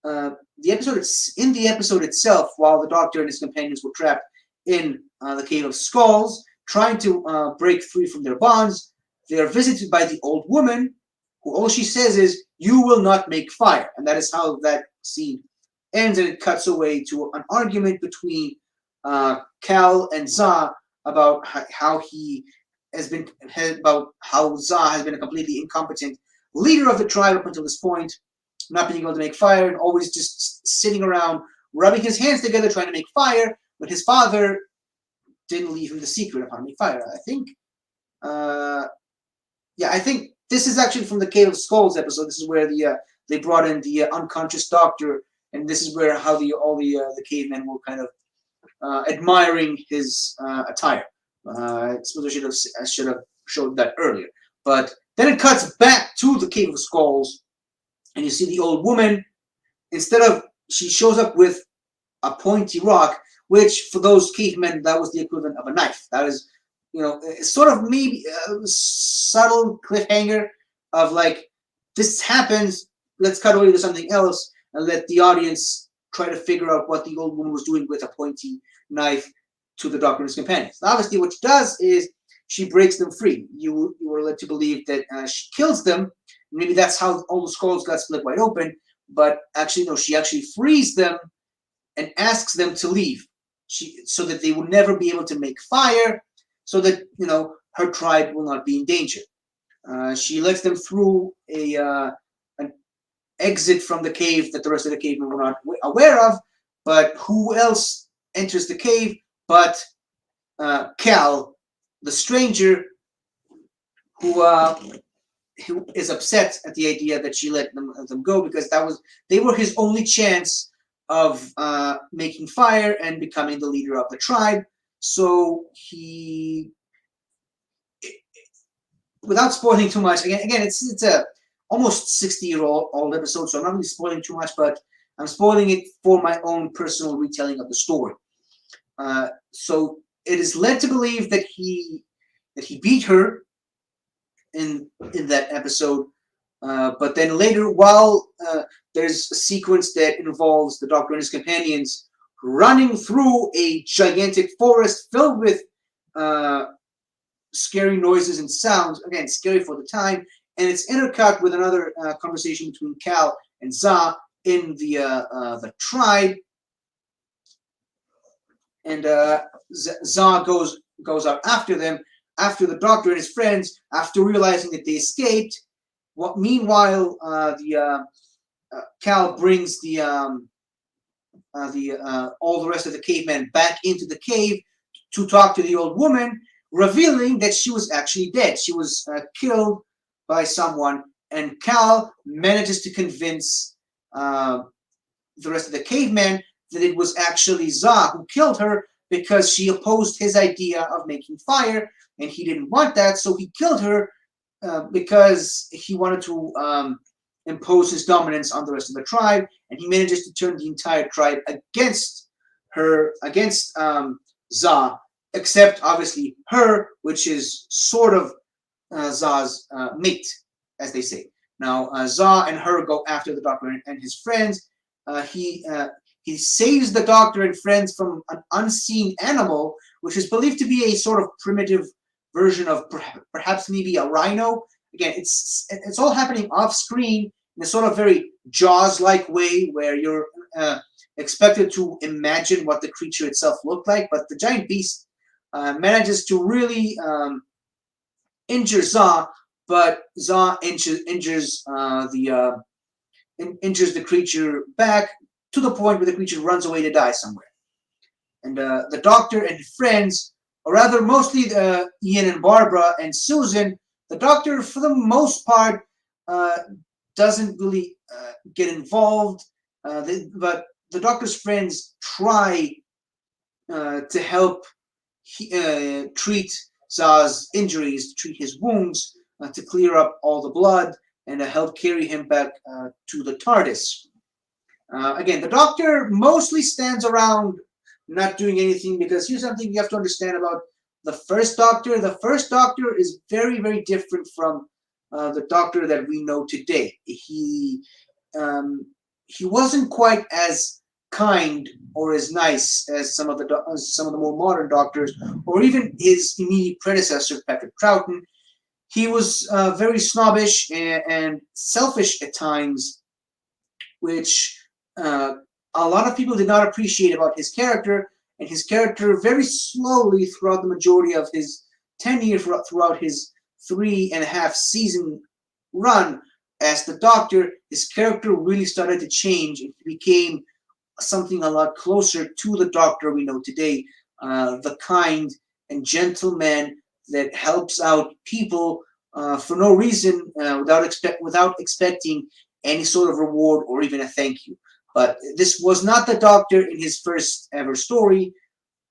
the episode itself, while the Doctor and his companions were trapped in the Cave of Skulls, trying to break free from their bonds, they are visited by the old woman, who all she says is, "You will not make fire," and that is how that scene ends. And it cuts away to an argument between Cal and Za about how Za has been a completely incompetent leader of the tribe up until this point, not being able to make fire and always just sitting around rubbing his hands together trying to make fire, but his father didn't leave him the secret of how to make fire. I think this is actually from the Cave of Skulls episode. This is where they brought in the unconscious Doctor, and this is where all the cavemen were kind of admiring his attire. I suppose I should have showed that earlier. But then it cuts back to the Cave of Skulls, and you see the old woman. She shows up with a pointy rock, which for those cavemen, that was the equivalent of a knife. That is, sort of maybe a subtle cliffhanger of like, this happens, let's cut away to something else and let the audience try to figure out what the old woman was doing with a pointy knife to the Doctor and his companions. Obviously, what she does is she breaks them free. You were led to believe that she kills them. Maybe that's how all the skulls got split wide open. But actually, no, she actually frees them and asks them to leave, so that they will never be able to make fire, so that her tribe will not be in danger. She lets them through an exit from the cave that the rest of the cavemen were not aware of. But who else enters the cave but Cal, the stranger, who is upset at the idea that she let them go, because they were his only chance of making fire and becoming the leader of the tribe. So he, without spoiling too much, again, it's a almost 60-year-old episode, so I'm not really spoiling too much, but I'm spoiling it for my own personal retelling of the story. So it is led to believe that he beat her in that episode, but then later, while there's a sequence that involves the Doctor and his companions running through a gigantic forest filled with scary noises and sounds. Again, scary for the time, and it's intercut with another conversation between Cal and Za in the tribe. And Za goes out after them, after the Doctor and his friends, after realizing that they escaped. Meanwhile, Cal brings all the rest of the cavemen back into the cave to talk to the old woman, revealing that she was actually dead. She was killed by someone, and Cal manages to convince the rest of the cavemen that it was actually Za who killed her because she opposed his idea of making fire, and he didn't want that, so he killed her because he wanted to impose his dominance on the rest of the tribe, and he manages to turn the entire tribe against her, against Za, except obviously her, which is sort of Za's mate, as they say. Now, Za and her go after the Doctor and his friends. He saves the Doctor and friends from an unseen animal, which is believed to be a sort of primitive version of perhaps maybe a rhino. Again, it's all happening off screen in a sort of very Jaws-like way, where you're expected to imagine what the creature itself looked like, but the giant beast manages to really injure Za, but Za injures the creature back to the point where the creature runs away to die somewhere. And the Doctor and his friends, or rather mostly Ian and Barbara and Susan, the Doctor for the most part doesn't really get involved, but the Doctor's friends try to help treat Za's injuries, treat his wounds, to clear up all the blood, and to help carry him back to the TARDIS. Again, the Doctor mostly stands around not doing anything, because here's something you have to understand about the first Doctor. The first Doctor is very, very different from the Doctor that we know today. He wasn't quite as kind or as nice as some of the more modern Doctors, or even his immediate predecessor, Patrick Troughton. He was very snobbish and selfish at times, which a lot of people did not appreciate about his character. And his character very slowly throughout the majority of his tenure, throughout his 3.5 season run as the Doctor, his character really started to change. It became something a lot closer to the Doctor we know today, the kind and gentle man that helps out people for no reason, without expecting any sort of reward or even a thank you. But this was not the Doctor in his first ever story,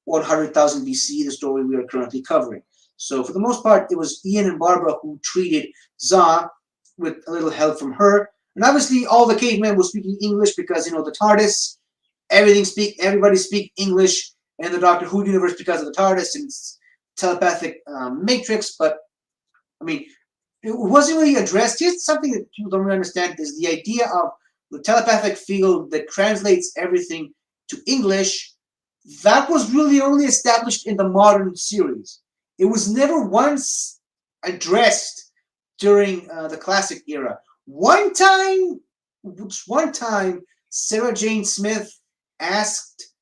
100,000 BC, the story we are currently covering. So for the most part, it was Ian and Barbara who treated Za with a little help from her. And obviously all the cavemen were speaking English because, the TARDIS, everybody speak English in the Doctor Who universe because of the TARDIS and its telepathic matrix. But, I mean, it wasn't really addressed. Here's something that people don't really understand, is the idea of the telepathic field that translates everything to English. That was really only established in the modern series. It was never once addressed during the classic era. One time, Sarah Jane Smith asked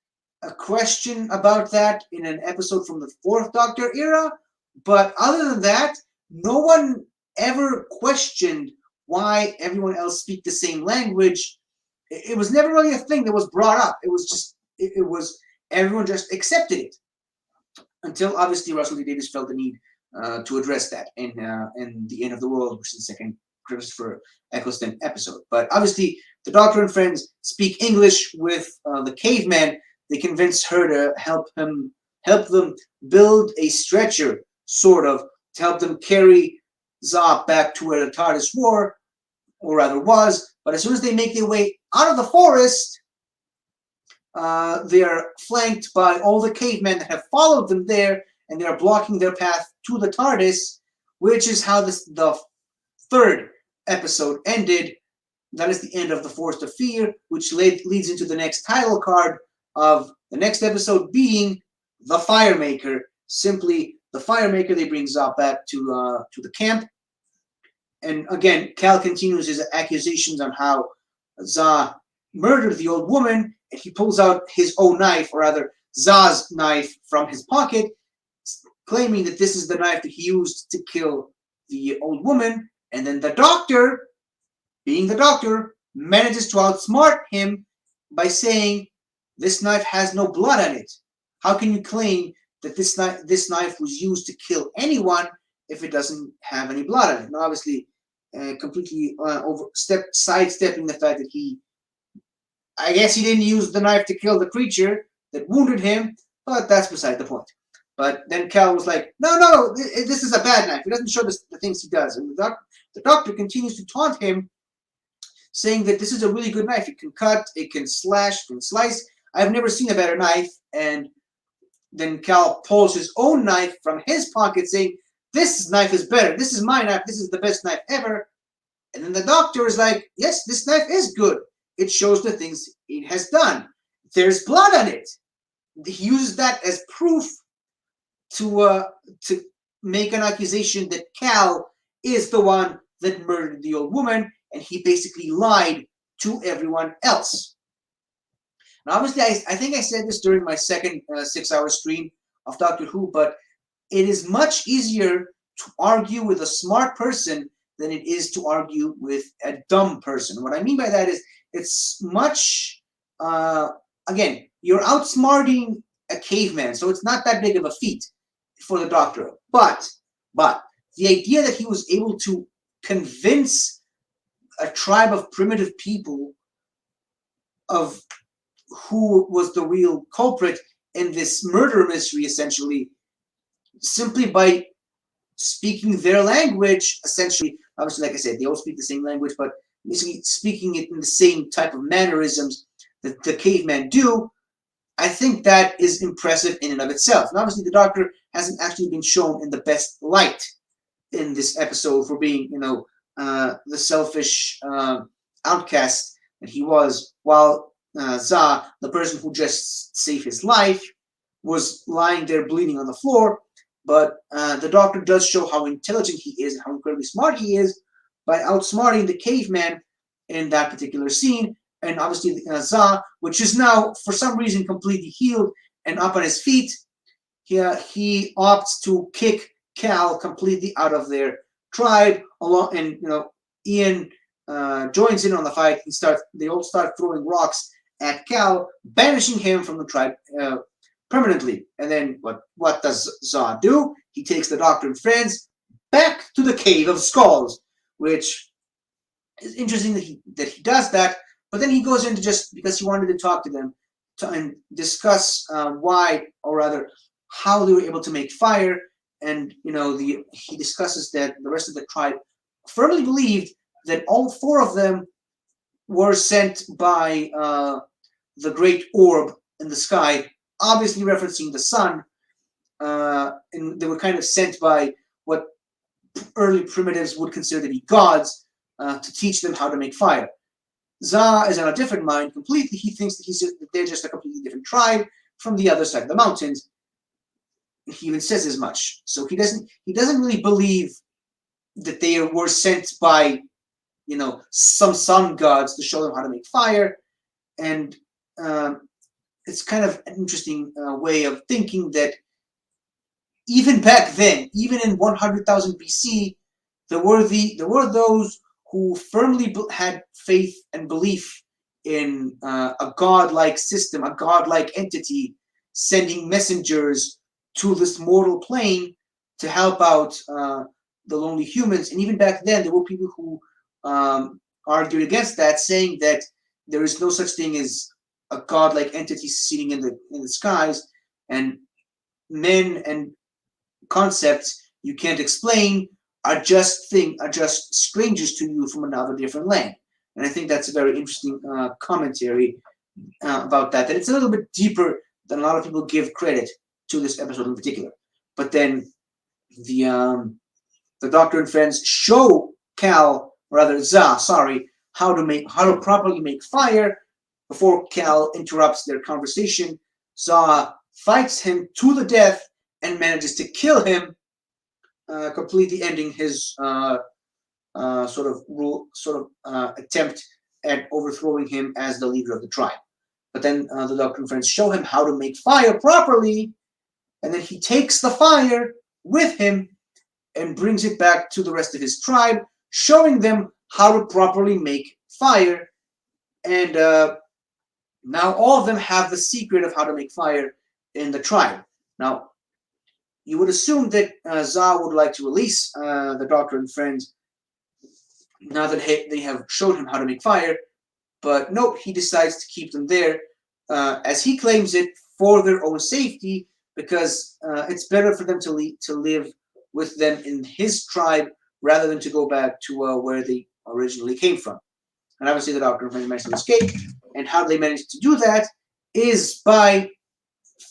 a question about that in an episode from the 4th Doctor era, but other than that, no one ever questioned why everyone else speak the same language. It was never really a thing that was brought up. It was just, it was, everyone just accepted it. Until obviously Russell T Davies felt the need to address that in The End of the World, which is the second Christopher Eccleston episode. But obviously the Doctor and friends speak English with the caveman. They convince her to help them build a stretcher, sort of, to help them carry Za back to where the TARDIS were, or rather was. But as soon as they make their way out of the forest, they are flanked by all the cavemen that have followed them there, and they are blocking their path to the TARDIS, which is how the 3rd episode ended. That is the end of the Forest of Fear, which leads into the next title card of The next episode being the Firemaker. Simply the Firemaker. They bring Za back to the camp, and again, Cal continues his accusations on how Za murdered the old woman, and he pulls out his own knife, or rather Za's knife, from his pocket, claiming that this is the knife that he used to kill the old woman. And then the doctor, being the doctor, manages to outsmart him by saying, this knife has no blood on it. How can you claim that this knife was used to kill anyone if it doesn't have any blood on it? Now, obviously, completely sidestepping the fact that I guess he didn't use the knife to kill the creature that wounded him, but that's beside the point. But then Cal was like, no, this is a bad knife. He doesn't show the things he does. And the doctor continues to taunt him, saying that this is a really good knife. It can cut, it can slash, it can slice. I've never seen a better knife. And then Cal pulls his own knife from his pocket, saying, this knife is better. This is my knife. This is the best knife ever. And then the doctor is like, yes, this knife is good. It shows the things it has done. There's blood on it. He uses that as proof to make an accusation that Cal is the one that murdered the old woman, and he basically lied to everyone else. Now, obviously, I think I said this during my second 6-hour stream of Doctor Who, but it is much easier to argue with a smart person than it is to argue with a dumb person. What I mean by that is it's much, again, you're outsmarting a caveman, so it's not that big of a feat for the Doctor. But the idea that he was able to convince a tribe of primitive people of who was the real culprit in this murder mystery, essentially, simply by speaking their language, essentially, obviously, like I said, they all speak the same language, but basically speaking it in the same type of mannerisms that the cavemen do, I think that is impressive in and of itself. And obviously, the Doctor hasn't actually been shown in the best light in this episode for being, the selfish outcast that he was, while Za, the person who just saved his life, was lying there bleeding on the floor. But the Doctor does show how intelligent he is and how incredibly smart he is by outsmarting the caveman in that particular scene. And obviously, Za, which is now for some reason completely healed and up on his feet, he opts to kick Cal completely out of their tribe. And Ian joins in on the fight. They all start throwing rocks at Cal, banishing him from the tribe permanently. And then what does Za do? He takes the Doctor and friends back to the Cave of Skulls, which is interesting that he does that. But then he goes into, just because he wanted to talk to them and discuss why, or rather, how they were able to make fire. And he discusses that the rest of the tribe firmly believed that all 4 of them were sent by the great orb in the sky, obviously referencing the sun, and they were kind of sent by what early primitives would consider to be gods to teach them how to make fire. Za is on a different mind completely. He thinks that they're just a completely different tribe from the other side of the mountains. He even says as much. So he doesn't really believe that they were sent by some sun gods to show them how to make fire. And it's kind of an interesting way of thinking that even back then, even in 100,000 BC, there were those who firmly had faith and belief in a godlike system, a godlike entity, sending messengers to this mortal plane to help out the lonely humans. And even back then, there were people who argued against that, saying that there is no such thing as a godlike entity sitting in the skies, and men and concepts you can't explain are just strangers to you from another different land. And I think that's a very interesting commentary about that. That it's a little bit deeper than a lot of people give credit to this episode in particular. But then the Doctor and friends show Za, how to properly make fire before Cal interrupts their conversation, Zaw fights him to the death and manages to kill him, completely ending his attempt at overthrowing him as the leader of the tribe. But then the Doctor and friends show him how to make fire properly, and then he takes the fire with him and brings it back to the rest of his tribe, showing them how to properly make fire. And now all of them have the secret of how to make fire in the tribe. Now, you would assume that Zaw would like to release the Doctor and friends now that they have showed him how to make fire, but nope, he decides to keep them there, as he claims it, for their own safety, because it's better for them to live with them in his tribe rather than to go back to where they originally came from. And obviously the Doctor and friends managed to escape, and how they managed to do that is by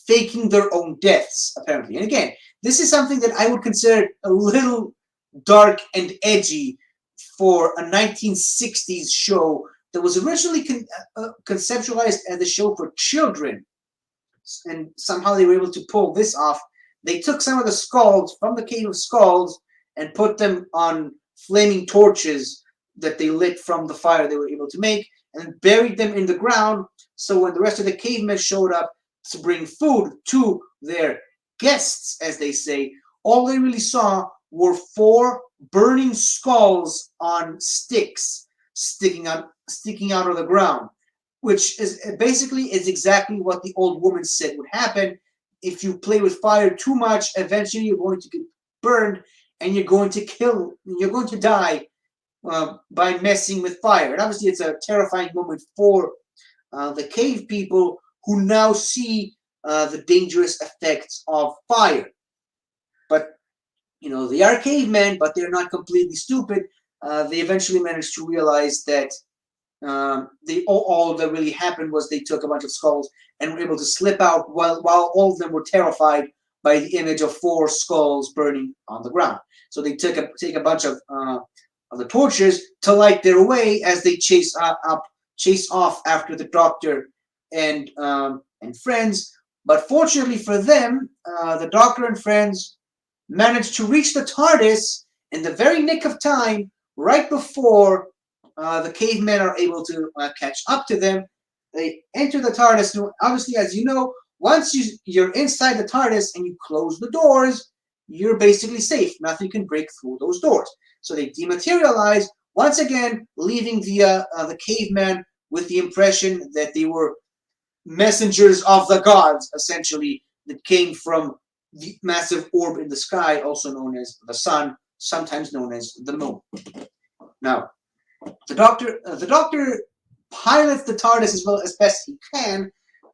faking their own deaths, apparently. And again, this is something that I would consider a little dark and edgy for a 1960s show that was originally conceptualized as a show for children. And somehow they were able to pull this off. They took some of the skulls from the Cave of Skulls and put them on flaming torches that they lit from the fire they were able to make, and buried them in the ground, so when the rest of the cavemen showed up to bring food to their guests, as they say, all they really saw were 4 burning skulls on sticks sticking out of the ground, which is basically exactly what the old woman said would happen. If you play with fire too much, eventually you're going to get burned, and you're going to die by messing with fire. And obviously it's a terrifying moment for the cave people, who now see the dangerous effects of fire. But they are cavemen, but they're not completely stupid. They eventually managed to realize that all that really happened was they took a bunch of skulls and were able to slip out while all of them were terrified by the image of 4 skulls burning on the ground. So they take a bunch of the torches to light their way as they chase off after the Doctor and friends. But fortunately for them, the Doctor and friends managed to reach the TARDIS in the very nick of time, right before the cavemen are able to catch up to them. They enter the TARDIS. Obviously, as you know, once you're inside the TARDIS and you close the doors, you're basically safe. Nothing can break through those doors. So they dematerialize, once again, leaving the caveman with the impression that they were messengers of the gods, essentially, that came from the massive orb in the sky, also known as the sun, sometimes known as the moon. Now, the Doctor pilots the TARDIS as best he can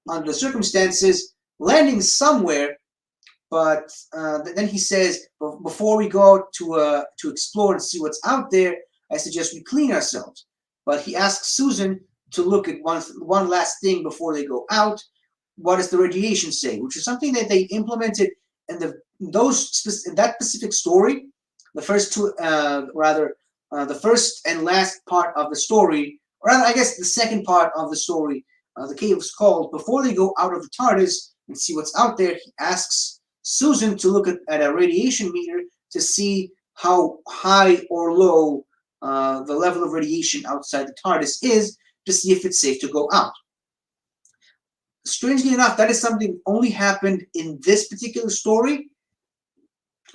under the circumstances, landing somewhere. But then he says, before we go out to explore and see what's out there, I suggest we clean ourselves. But he asks Susan to look at one last thing before they go out. What does the radiation say? Which is something that they implemented in that specific story. The first two, the first and last part of the story, or rather, I guess the second part of the story, the Cave of Skulls. Before they go out of the TARDIS and see what's out there, he asks Susan to look at a radiation meter to see how high or low the level of radiation outside the TARDIS is, to see if it's safe to go out. Strangely enough, that is something that only happened in this particular story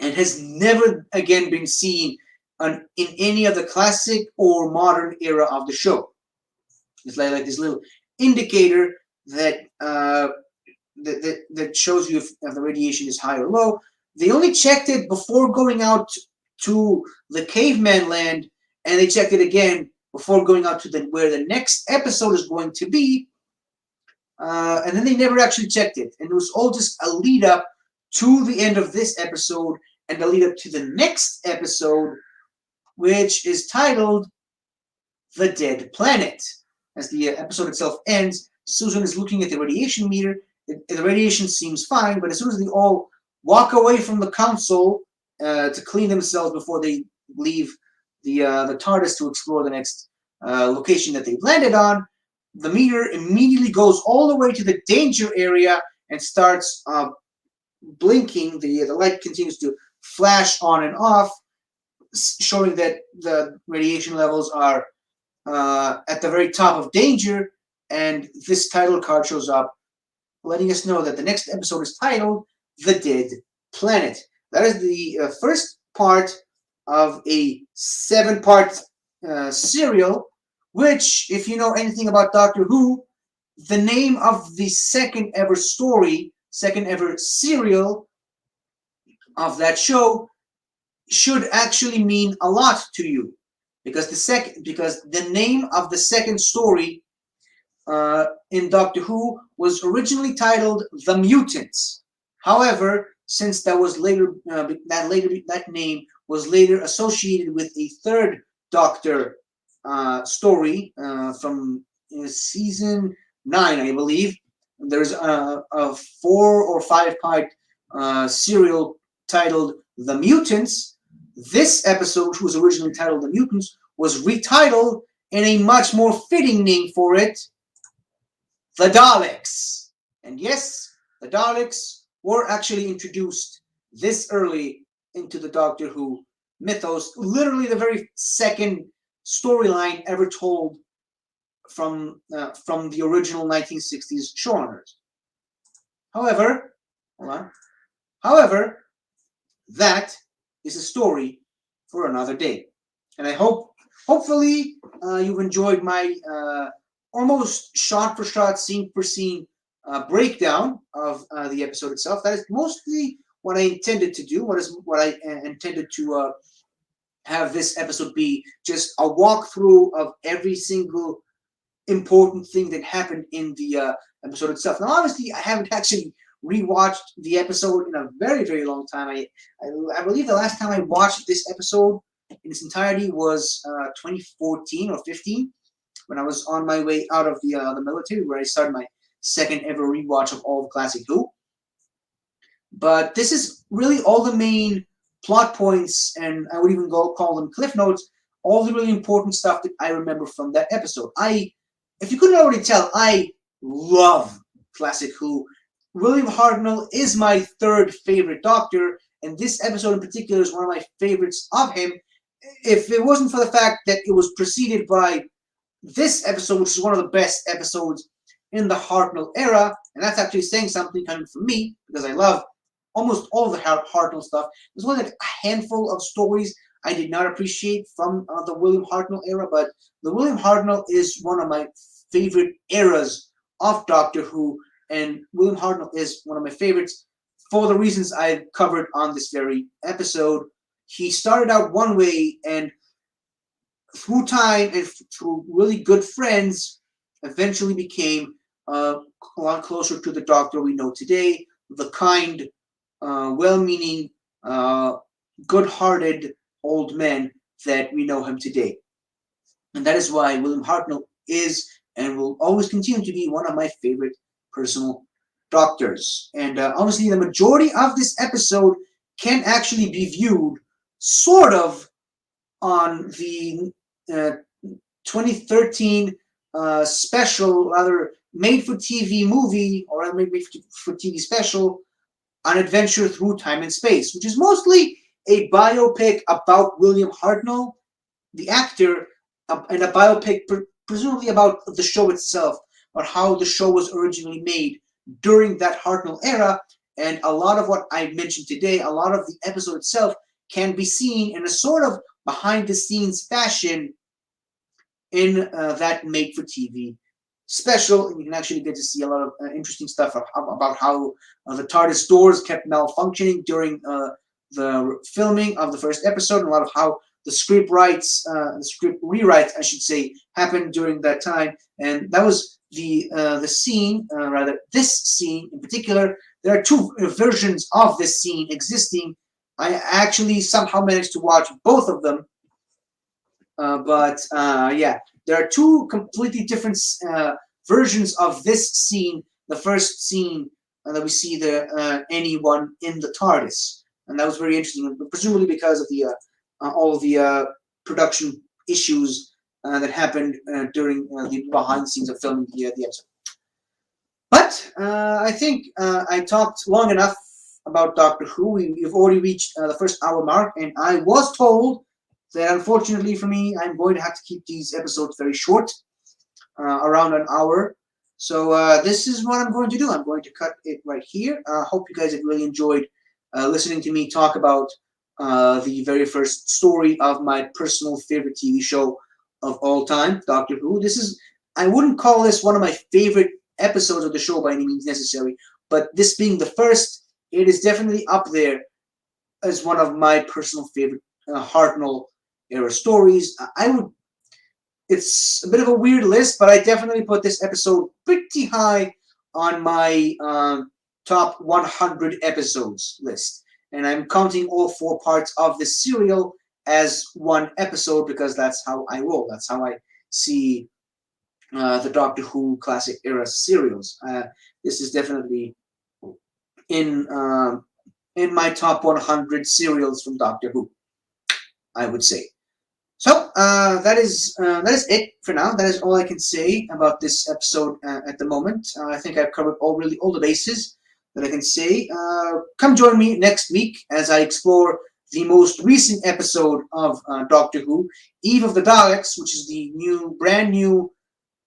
and has never again been seen in any of the classic or modern era of the show. It's like this little indicator that that shows you if the radiation is high or low. They only checked it before going out to the caveman land, and they checked it again before going out to where the next episode is going to be. And then they never actually checked it. And it was all just a lead up to the end of this episode and a lead up to the next episode, which is titled The Dead Planet. As the episode itself ends, Susan is looking at the radiation meter. The radiation seems fine, but as soon as they all walk away from the console to clean themselves before they leave the TARDIS to explore the next location that they've landed on, the meter immediately goes all the way to the danger area and starts blinking. The light continues to flash on and off, showing that the radiation levels are at the very top of danger. And this title card shows up, letting us know that the next episode is titled The Dead Planet. That is the first part of a 7-part serial, which, if you know anything about Doctor Who, the name of the second ever story, second ever serial of that show should actually mean a lot to you, because the name of the second story in Doctor Who was originally titled The Mutants. However, since that was later that name was later associated with a third Doctor story from season 9, I believe. There's a 4 or 5-part serial titled The Mutants. This episode, which was originally titled The Mutants, was retitled in a much more fitting name for it, The Daleks. And yes, the Daleks were actually introduced this early into the Doctor Who mythos, literally the very second storyline ever told from the original 1960s showrunners. However, that is a story for another day. And I hopefully you've enjoyed my almost shot for shot, scene for scene breakdown of the episode itself. That is mostly what I intended to do. What I intended to have this episode be, just a walkthrough of every single important thing that happened in the episode itself. Now, obviously, I haven't actually rewatched the episode in a very, very long time. I believe the last time I watched this episode in its entirety was 2014 or 15, when I was on my way out of the military, where I started my second ever rewatch of all of Classic Who. But this is really all the main plot points, and I would even call them cliff notes, all the really important stuff that I remember from that episode. If you couldn't already tell, I love Classic Who. William Hartnell is my third favorite Doctor, and this episode in particular is one of my favorites of him. If it wasn't for the fact that it was preceded by this episode, which is one of the best episodes in the Hartnell era, and that's actually saying something coming from me, because I love almost all the Hartnell stuff. There's only like a handful of stories I did not appreciate from the William Hartnell era, but the William Hartnell is one of my favorite eras of Doctor Who, and William Hartnell is one of my favorites for the reasons I've covered on this very episode. He started out one way, and through time and through really good friends, eventually became a lot closer to the Doctor we know today, the kind, well-meaning, good-hearted old man that we know him today. And that is why William Hartnell is and will always continue to be one of my favorite personal Doctors. And honestly, the majority of this episode can actually be viewed sort of on the 2013 special, rather made-for-TV movie, or made-for-TV special, An Adventure Through Time and Space, which is mostly a biopic about William Hartnell, the actor, and a biopic presumably about the show itself, or how the show was originally made during that Hartnell era. And a lot of what I mentioned today, a lot of the episode itself, can be seen in a sort of behind-the-scenes fashion in that made-for-TV special. And you can actually get to see a lot of interesting stuff about how the TARDIS doors kept malfunctioning during the filming of the first episode, and a lot of how the script rewrites, I should say, happened during that time. And that was the scene, this scene in particular. There are two versions of this scene existing. I actually somehow managed to watch both of them. Yeah, there are two completely different versions of this scene. The first scene that we see anyone in the TARDIS, and that was very interesting, presumably because of the all of the production issues that happened during the behind the scenes of filming the episode. But I think I talked long enough about Doctor Who. We've already reached the first hour mark, and I was told that unfortunately for me, I'm going to have to keep these episodes very short, around an hour. So this is what I'm going to do. I'm going to cut it right here. I hope you guys have really enjoyed listening to me talk about the very first story of my personal favorite TV show of all time, Doctor Who. I wouldn't call this one of my favorite episodes of the show by any means necessary, but this being the first, it is definitely up there as one of my personal favorite Hartnell era stories. It's a bit of a weird list, but I definitely put this episode pretty high on my top 100 episodes list. And I'm counting all four parts of this serial as one episode because that's how I roll. That's how I see the Doctor Who classic era serials. This is definitely in my top 100 serials from Doctor Who, I would say. So that is it for now. That is all I can say about this episode at the moment. I think I've covered all the bases that I can say. Come join me next week as I explore the most recent episode of Doctor Who, Eve of the Daleks, which is the brand new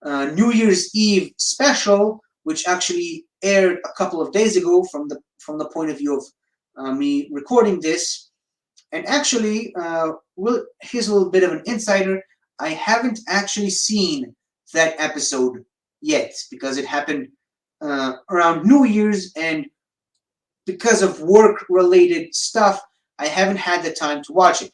New Year's Eve special, which actually aired a couple of days ago from the point of view of me recording this. And actually, here's a little bit of an insider. I haven't actually seen that episode yet because it happened around New Year's, and because of work-related stuff, I haven't had the time to watch it.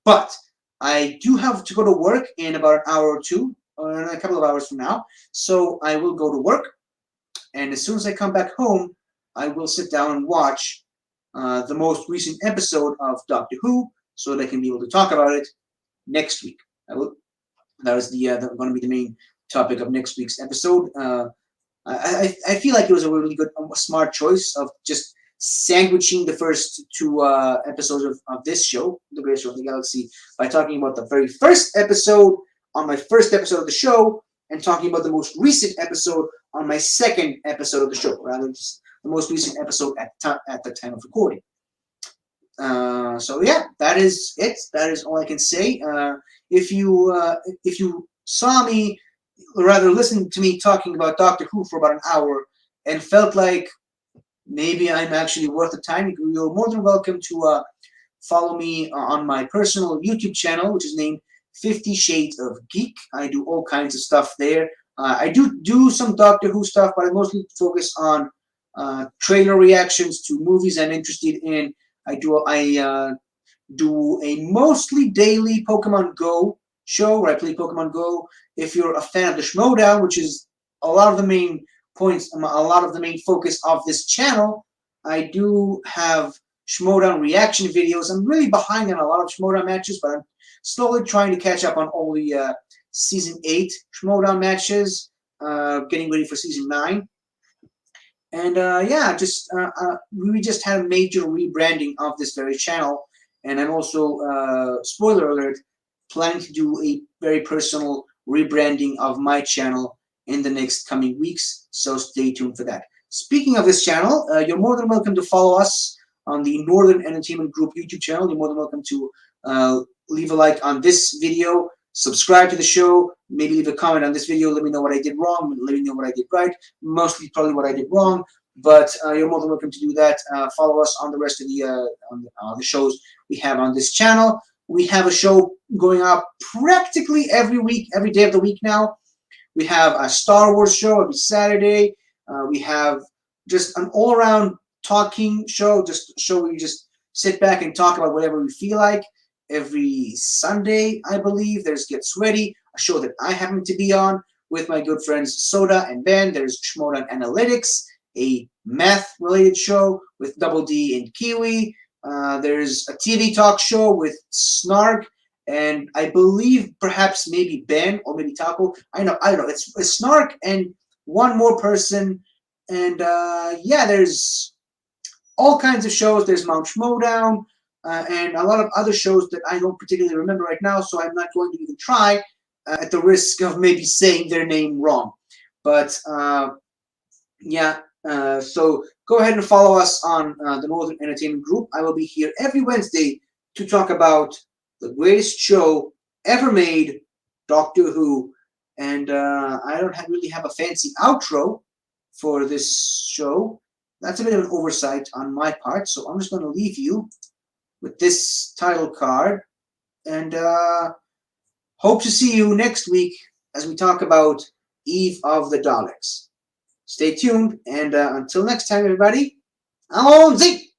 But I do have to go to work in about an hour or two, or in a couple of hours from now. So I will go to work, and as soon as I come back home, I will sit down and watch the most recent episode of Doctor Who, so that I can be able to talk about it next week. That was going to be the main topic of next week's episode. I feel like it was a really good, smart choice of just sandwiching the first two episodes of this show, The Greatest Show in the Galaxy, by talking about the very first episode on my first episode of the show, and talking about the most recent episode on my second episode of the show, rather than just the most recent episode at the time of recording. So yeah, that is it. That is all I can say. If you saw me, or rather listened to me talking about Doctor Who for about an hour and felt like maybe I'm actually worth the time, you're more than welcome to follow me on my personal YouTube channel, which is named 50 Shades of Geek. I do all kinds of stuff there. I do some Doctor Who stuff, but I mostly focus on trailer reactions to movies I'm interested in. I do a mostly daily Pokemon Go show where I play Pokemon Go. If you're a fan of the Schmodown, which is a lot of the main points, a lot of the main focus of this channel, I do have Schmodown reaction videos. I'm really behind on a lot of Schmodown matches, but I'm slowly trying to catch up on all the Season 8 Schmodown matches, getting ready for Season 9. And yeah, we just had a major rebranding of this very channel, and I'm also, spoiler alert, planning to do a very personal rebranding of my channel in the next coming weeks, so stay tuned for that. Speaking of this channel, you're more than welcome to follow us on the Northern Entertainment Group YouTube channel. You're more than welcome to leave a like on this video, subscribe to the show, maybe leave a comment on this video, let me know what I did wrong, let me know what I did right, mostly probably what I did wrong, but you're more than welcome to do that. Follow us on the rest of the shows we have on this channel. We have a show going up practically every week, every day of the week now. We have a Star Wars show every Saturday. We have just an all-around talking show, just a show where you just sit back and talk about whatever we feel like. Every Sunday, I believe, there's Get Sweaty, a show that I happen to be on with my good friends Soda and Ben. There's Schmodown Analytics, a math-related show with Double D and Kiwi. There's a TV talk show with Snark, and I believe perhaps maybe Ben or maybe Taco. I don't know. It's Snark and one more person, and yeah, there's all kinds of shows. There's Mount Schmodown, and a lot of other shows that I don't particularly remember right now, so I'm not going to even try at the risk of maybe saying their name wrong. But Yeah. So go ahead and follow us on the Northern Entertainment Group. I will be here every Wednesday to talk about the greatest show ever made, Doctor Who. And I don't really have a fancy outro for this show. That's a bit of an oversight on my part. So I'm just going to leave you with this title card. And hope to see you next week as we talk about Eve of the Daleks. Stay tuned, and until next time, everybody, I'm on Z!